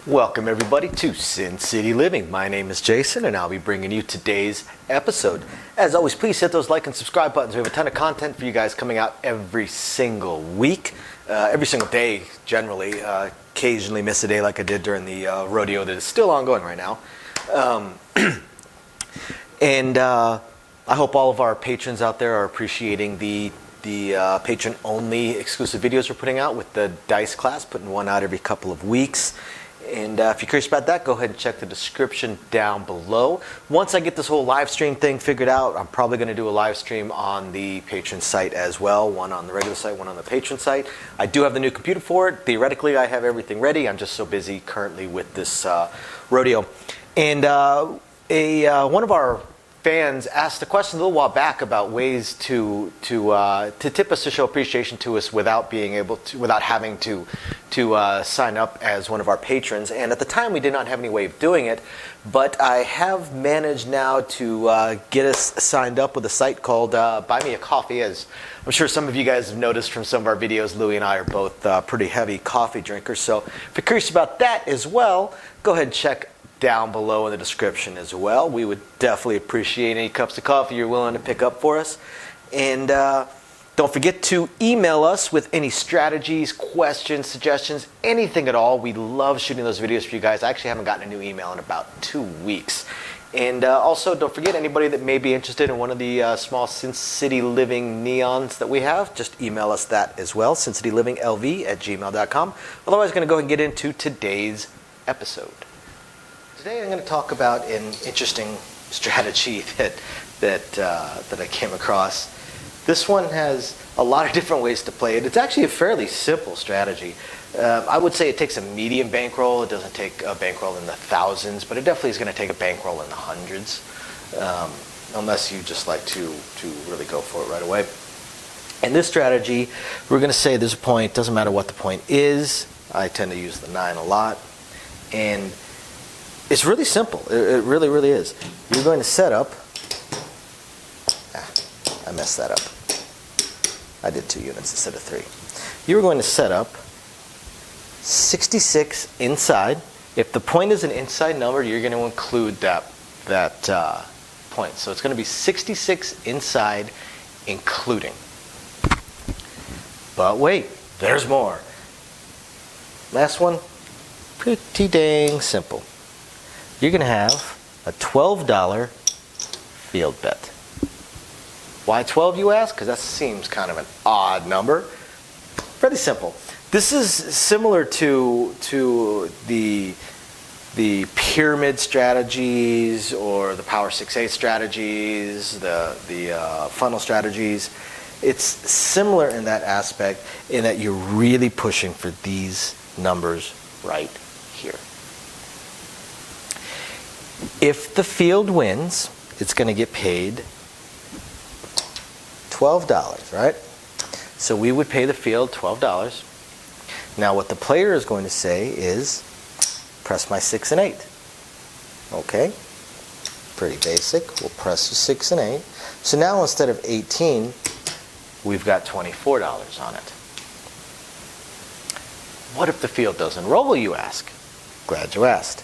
Welcome everybody to Sin City Living. My name is Jason and I'll be bringing you today's episode. As always, please hit those like and subscribe buttons. We have a ton of content for you guys coming out every single week, every single day generally. Occasionally miss a day like I did during the rodeo that is still ongoing right now. And I hope all of our patrons out there are appreciating the patron-only exclusive videos we're putting out with the dice class, putting one out every couple of weeks. And if you're curious about that, go ahead and check the description down below. Once I get this whole live stream thing figured out, I'm probably going to do a live stream on the patron site as well. One on the regular site, one on the patron site. I do have the new computer for it. Theoretically, I have everything ready. I'm just so busy currently with this rodeo. And one of our fans asked a question a little while back about ways to tip us, to show appreciation to us without having to sign up as one of our patrons. And at the time we did not have any way of doing it, but I have managed now to get us signed up with a site called Buy Me a Coffee. As I'm sure some of you guys have noticed from some of our videos, Louie and I are both pretty heavy coffee drinkers. So if you're curious about that as well, go ahead and check down below in the description as well. We would definitely appreciate any cups of coffee you're willing to pick up for us. And don't forget to email us with any strategies, questions, suggestions, anything at all. We love shooting those videos for you guys. I actually haven't gotten a new email in about 2 weeks. And also, don't forget, anybody that may be interested in one of the small Sin City Living neons that we have, just email us that as well, sincitylivingLV@gmail.com. Otherwise, I'm going to go and get into today's episode. Today I'm going to talk about an interesting strategy that I came across. This one has a lot of different ways to play it. It's actually a fairly simple strategy. I would say it takes a medium bankroll. It doesn't take a bankroll in the thousands, but it definitely is going to take a bankroll in the hundreds, unless you just like to really go for it right away. And this strategy, we're going to say there's a point. Doesn't matter what the point is. I tend to use the 9 a lot. And it's really simple. It really, really is. You're going to set up. I messed that up. I did 2 units instead of 3. You're going to set up 66 inside. If the point is an inside number, you're going to include that point. So it's going to be 66 inside, including. But wait, there's more. Last one, pretty dang simple. You're going to have a $12 field bet. Why 12, you ask? Because that seems kind of an odd number. Pretty simple. This is similar to the pyramid strategies or the power 6-8 strategies, the funnel strategies. It's similar in that aspect, in that you're really pushing for these numbers right here. If the field wins, it's going to get paid $12, right? So we would pay the field $12. Now what the player is going to say is, press my 6 and 8. Okay, pretty basic. We'll press the 6 and 8. So now instead of 18, we've got $24 on it. What if the field doesn't roll, you ask? Glad you asked.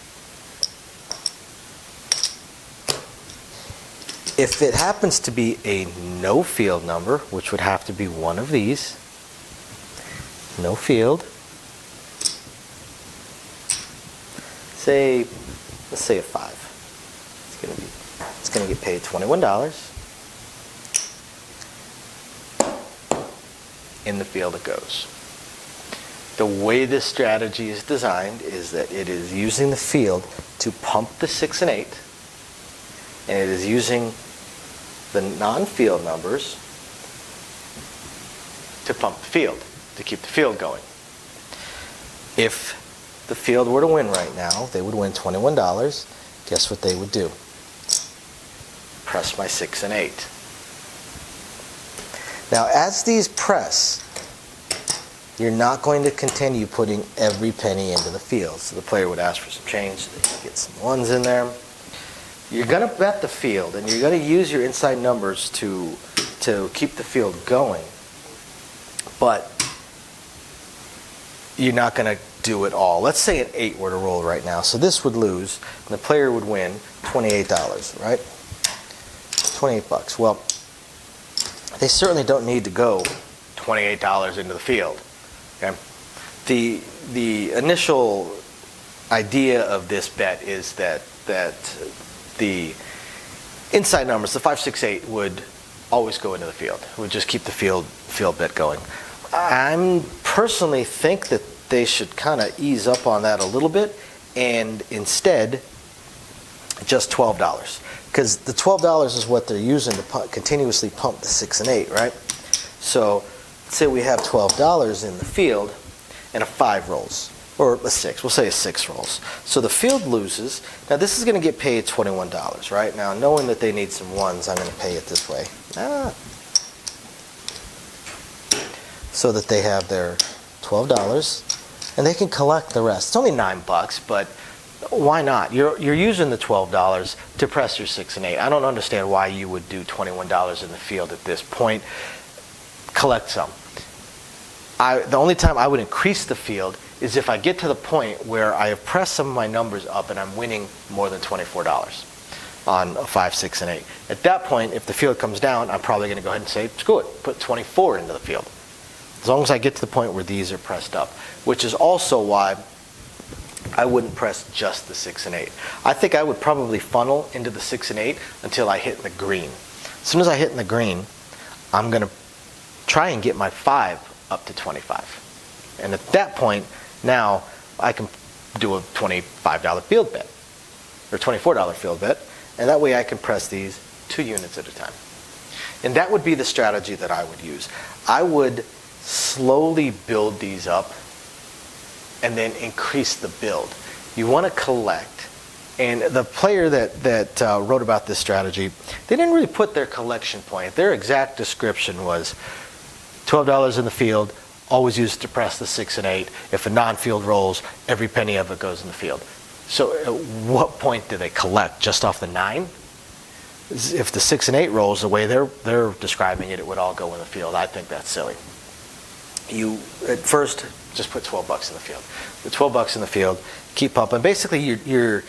If it happens to be a no field number, which would have to be one of these, no field, let's say a 5. It's going to get paid $21. In the field it goes. The way this strategy is designed is that it is using the field to pump the 6 and 8, and it is using the non-field numbers to pump the field, to keep the field going. If the field were to win right now, they would win $21. Guess what they would do? Press my 6 and 8. Now, as these press, you're not going to continue putting every penny into the field. So the player would ask for some change, so they can get some ones in there. You're going to bet the field, and you're going to use your inside numbers to keep the field going. But you're not going to do it all. Let's say an 8 were to roll right now. So this would lose, and the player would win $28, right? 28 bucks. Well, they certainly don't need to go $28 into the field. Okay? The initial idea of this bet is that the inside numbers, the 5, 6, 8, would always go into the field. It would just keep the field bet going. I personally think that they should kind of ease up on that a little bit and instead just $12. Because the $12 is what they're using to continuously pump the 6 and 8, right? So let's say we have $12 in the field and a 5 rolls, or a 6. We'll say a 6 rolls. So the field loses. Now this is going to get paid $21, right? Now knowing that they need some ones, I'm going to pay it this way. So that they have their $12 and they can collect the rest. It's only $9, but why not? You're using the $12 to press your 6 and 8. I don't understand why you would do $21 in the field at this point. Collect some. The only time I would increase the field is if I get to the point where I have pressed some of my numbers up and I'm winning more than $24 on a 5, 6, and 8. At that point, if the field comes down, I'm probably going to go ahead and say, screw it, put 24 into the field. As long as I get to the point where these are pressed up, which is also why I wouldn't press just the 6 and 8. I think I would probably funnel into the 6 and 8 until I hit in the green. As soon as I hit in the green, I'm going to try and get my 5 up to 25. And at that point, now I can do a $25 field bet or $24 field bet, and that way I can press these 2 units at a time. And that would be the strategy that I would use. I would slowly build these up and then increase the build. You want to collect, and the player that wrote about this strategy, they didn't really put their collection point. Their exact description was $12 in the field, always used to press the 6 and 8. If a non-field rolls, every penny of it goes in the field. So at what point do they collect? Just off the 9? If the 6 and 8 rolls the way they're describing it, it would all go in the field. I think that's silly. You at first just put $12 in the field. The $12 in the field, keep pumping. Basically, you're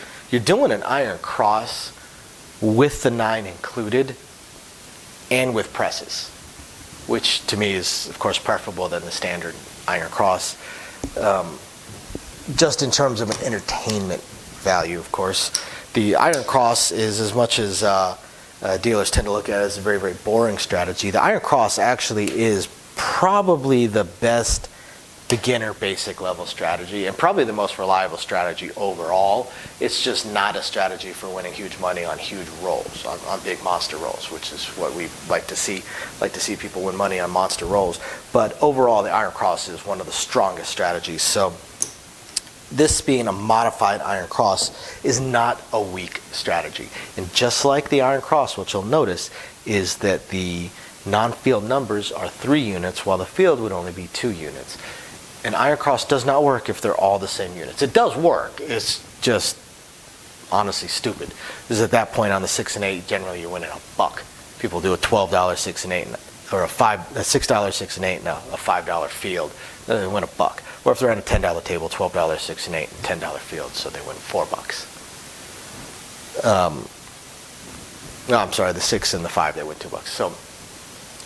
doing an iron cross with the 9 included, and with presses, which to me is of course preferable than the standard iron cross. Just in terms of an entertainment value, of course, the iron cross is, as much as dealers tend to look at it as a very, very boring strategy, the iron cross actually is probably the best beginner basic level strategy and probably the most reliable strategy overall. It's just not a strategy for winning huge money on huge rolls, on big monster rolls, which is what we like to see. Like to see people win money on monster rolls. But overall, the iron cross is one of the strongest strategies. So this being a modified iron cross is not a weak strategy. And just like the iron cross, what you'll notice is that the non-field numbers are 3 units, while the field would only be 2 units. An iron cross does not work if they're all the same units. It does work. It's just honestly stupid. Because at that point on the 6 and 8, generally you're winning $1. People do a $12 6 and 8, or a $6 6 and 8, and a $5 field. Then they win $1. Or if they're on a $10 table, $12 6 and 8, and $10 field, so they win $4. No, I'm sorry, the 6 and the 5, they win $2. So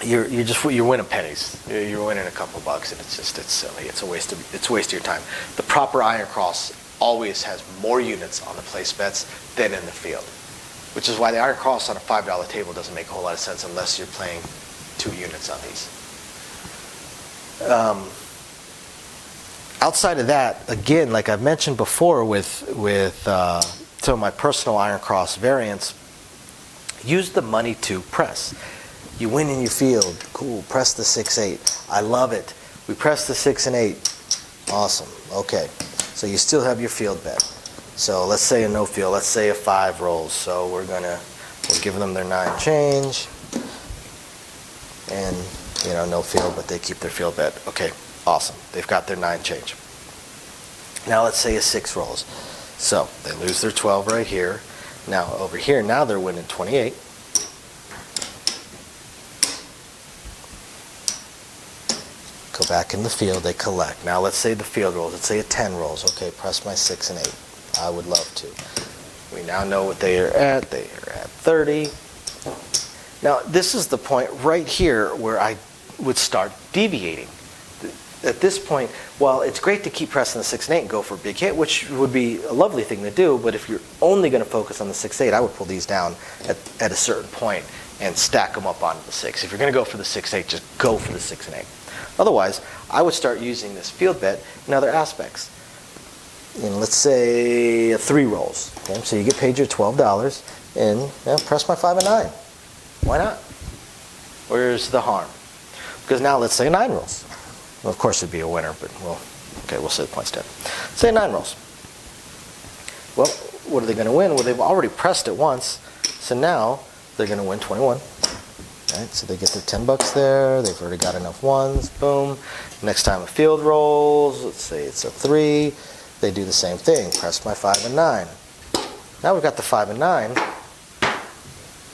you're winning pennies. You're winning a couple bucks, and it's silly. It's a waste of your time. The proper iron cross always has more units on the place bets than in the field, which is why the iron cross on a $5 table doesn't make a whole lot of sense unless you're playing 2 units on these. Outside of that, again, like I've mentioned before with some of my personal iron cross variants, use the money to press. You win in your field. Cool. Press the 6, 8. I love it. We press the 6 and 8. Awesome. Okay. So you still have your field bet. So let's say a no field. Let's say a 5 rolls. So we're giving them their 9 change. And no field, but they keep their field bet. Okay. Awesome. They've got their 9 change. Now let's say a 6 rolls. So they lose their 12 right here. Now over here, now they're winning 28. Go back in the field, they collect. Now let's say the field rolls, let's say a 10 rolls. Okay, press my 6 and 8. I would love to. We now know what they are at. They are at 30. Now this is the point right here where I would start deviating. At this point, while it's great to keep pressing the 6 and 8 and go for a big hit, which would be a lovely thing to do, but if you're only going to focus on the 6-8, I would pull these down at a certain point and stack them up onto the 6. If you're going to go for the 6-8, just go for the 6 and 8. Otherwise, I would start using this field bet in other aspects. Let's say 3 rolls. Okay? So you get paid your $12 and press my 5 and 9. Why not? Where's the harm? Because now let's say 9 rolls. Well, of course, it'd be a winner, but we'll say the points dead. Say 9 rolls. Well, what are they going to win? Well, they've already pressed it once, so now they're going to win 21. Right? So they get their $10 there. They've already got enough ones. Boom. Next time a field rolls, let's say it's a 3. They do the same thing. Press my 5 and 9. Now we've got the 5 and 9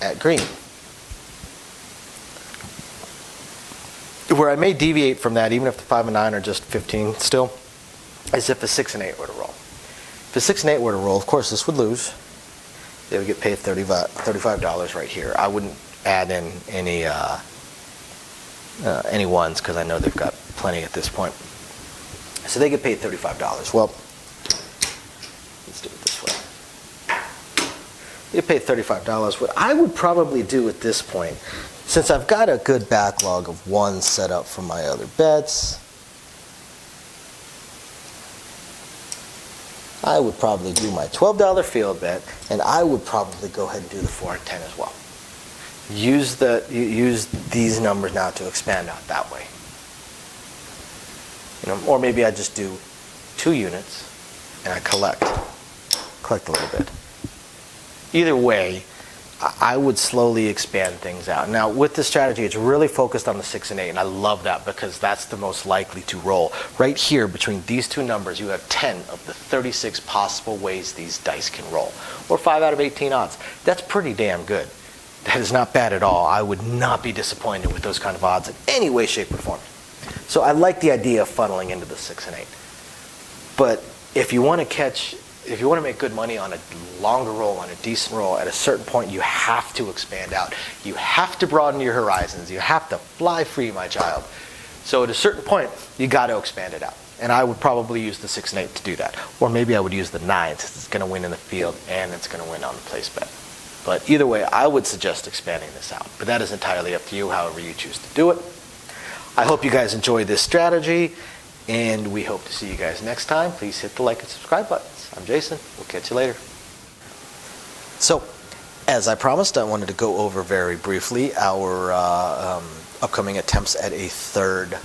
at green. Where I may deviate from that, even if the 5 and 9 are just 15 still, is if a 6 and 8 were to roll. If a 6 and 8 were to roll, of course, this would lose. They would get paid $35 right here. I wouldn't add in any ones because I know they've got plenty at this point. So they get paid $35. Well, let's do it this way. They get paid $35. What I would probably do at this point, since I've got a good backlog of ones set up for my other bets, I would probably do my $12 field bet, and I would probably go ahead and do the 4 and 10 as well. Use these numbers now to expand out that way. Or maybe I just do 2 units and I collect a little bit. Either way, I would slowly expand things out. Now, with this strategy, it's really focused on the 6 and 8, and I love that because that's the most likely to roll. Right here, between these two numbers, you have 10 of the 36 possible ways these dice can roll, or 5 out of 18 odds. That's pretty damn good. That is not bad at all. I would not be disappointed with those kind of odds in any way, shape, or form. So I like the idea of funneling into the 6 and 8. But if you want to make good money on a longer roll, on a decent roll, at a certain point you have to expand out. You have to broaden your horizons. You have to fly free, my child. So at a certain point, you got to expand it out. And I would probably use the 6 and 8 to do that. Or maybe I would use the 9 since it's going to win in the field and it's going to win on the place bet. But either way, I would suggest expanding this out. But that is entirely up to you, however you choose to do it. I hope you guys enjoy this strategy, and we hope to see you guys next time. Please hit the like and subscribe buttons. I'm Jason. We'll catch you later. So, as I promised, I wanted to go over very briefly our upcoming attempts at a third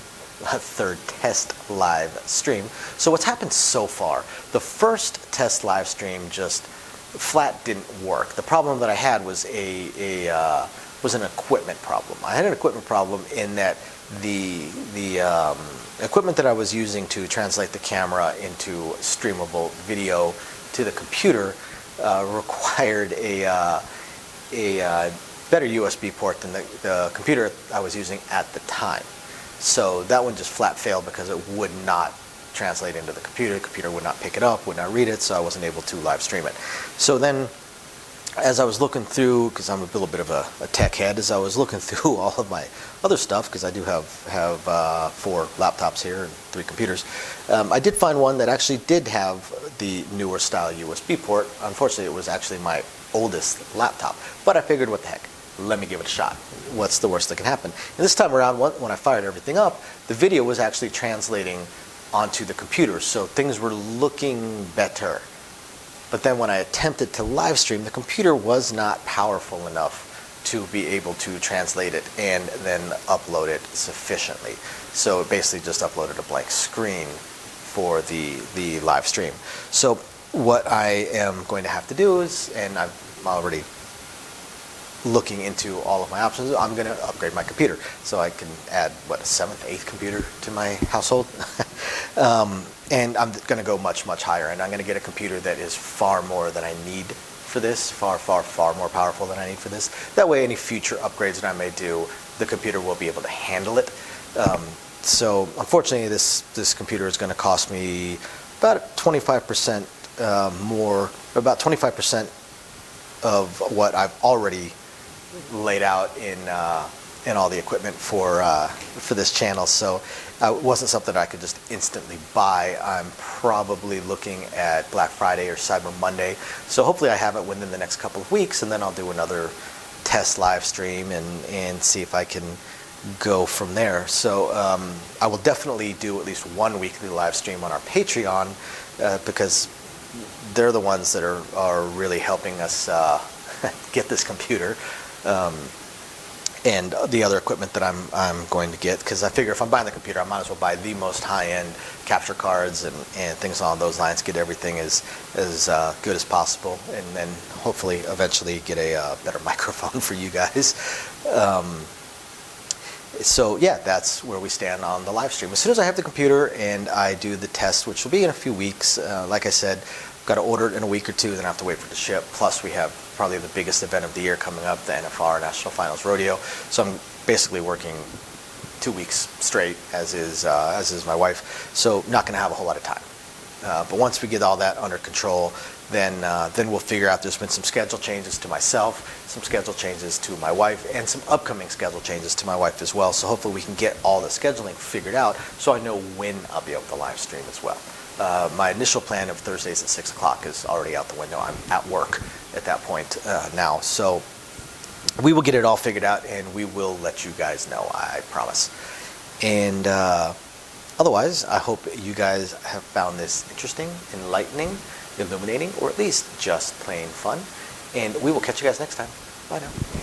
test live stream. So what's happened so far? The first test live stream just flat didn't work. The problem that I had was was an equipment problem. I had an equipment problem in that the equipment that I was using to translate the camera into streamable video to the computer required a better USB port than the computer I was using at the time. So that one just flat failed because it would not translate into the computer. The computer would not pick it up, would not read it, so I wasn't able to live stream it. So then, as I was looking through, because I'm a little bit of a tech head, as I was looking through all of my other stuff, because I do have 4 laptops here and 3 computers, I did find one that actually did have the newer style USB port. Unfortunately, it was actually my oldest laptop, but I figured, what the heck, let me give it a shot. What's the worst that can happen? And this time around, when I fired everything up, the video was actually translating onto the computer, so things were looking better. But then when I attempted to live stream, the computer was not powerful enough to be able to translate it and then upload it sufficiently. So it basically just uploaded a blank screen for the live stream. So what I am going to have to do is, and I'm already looking into all of my options, I'm going to upgrade my computer so I can add, a 7th, 8th computer to my household. And I'm going to go much, much higher, and I'm going to get a computer that is far more than I need for this, far, far, far more powerful than I need for this. That way, any future upgrades that I may do, the computer will be able to handle it. So unfortunately, this computer is going to cost me about 25% more, about 25% of what I've already laid out in all the equipment for this channel. So it wasn't something I could just instantly buy. I'm probably looking at Black Friday or Cyber Monday. So hopefully I have it within the next couple of weeks, and then I'll do another test live stream and see if I can go from there. So I will definitely do at least one weekly live stream on our Patreon because they're the ones that are really helping us get this computer and the other equipment that I'm going to get, because I figure if I'm buying the computer, I might as well buy the most high-end capture cards and things along those lines, get everything as good as possible, and then hopefully eventually get a better microphone for you guys. So yeah, that's where we stand on the live stream. As soon as I have the computer and I do the test, which will be in a few weeks, like I said, I've got to order it in a week or two, then I have to wait for it to ship. Plus we have probably the biggest event of the year coming up, the NFR National Finals Rodeo. So I'm basically working 2 weeks straight, as is my wife. So not going to have a whole lot of time. But once we get all that under control, then we'll figure out. There's been some schedule changes to myself, some schedule changes to my wife, and some upcoming schedule changes to my wife as well. So hopefully we can get all the scheduling figured out so I know when I'll be able to live stream as well. My initial plan of Thursdays at 6 o'clock is already out the window. I'm at work at that point now. So we will get it all figured out, and we will let you guys know, I promise. And otherwise, I hope you guys have found this interesting, enlightening, illuminating, or at least just plain fun. And we will catch you guys next time. Bye now.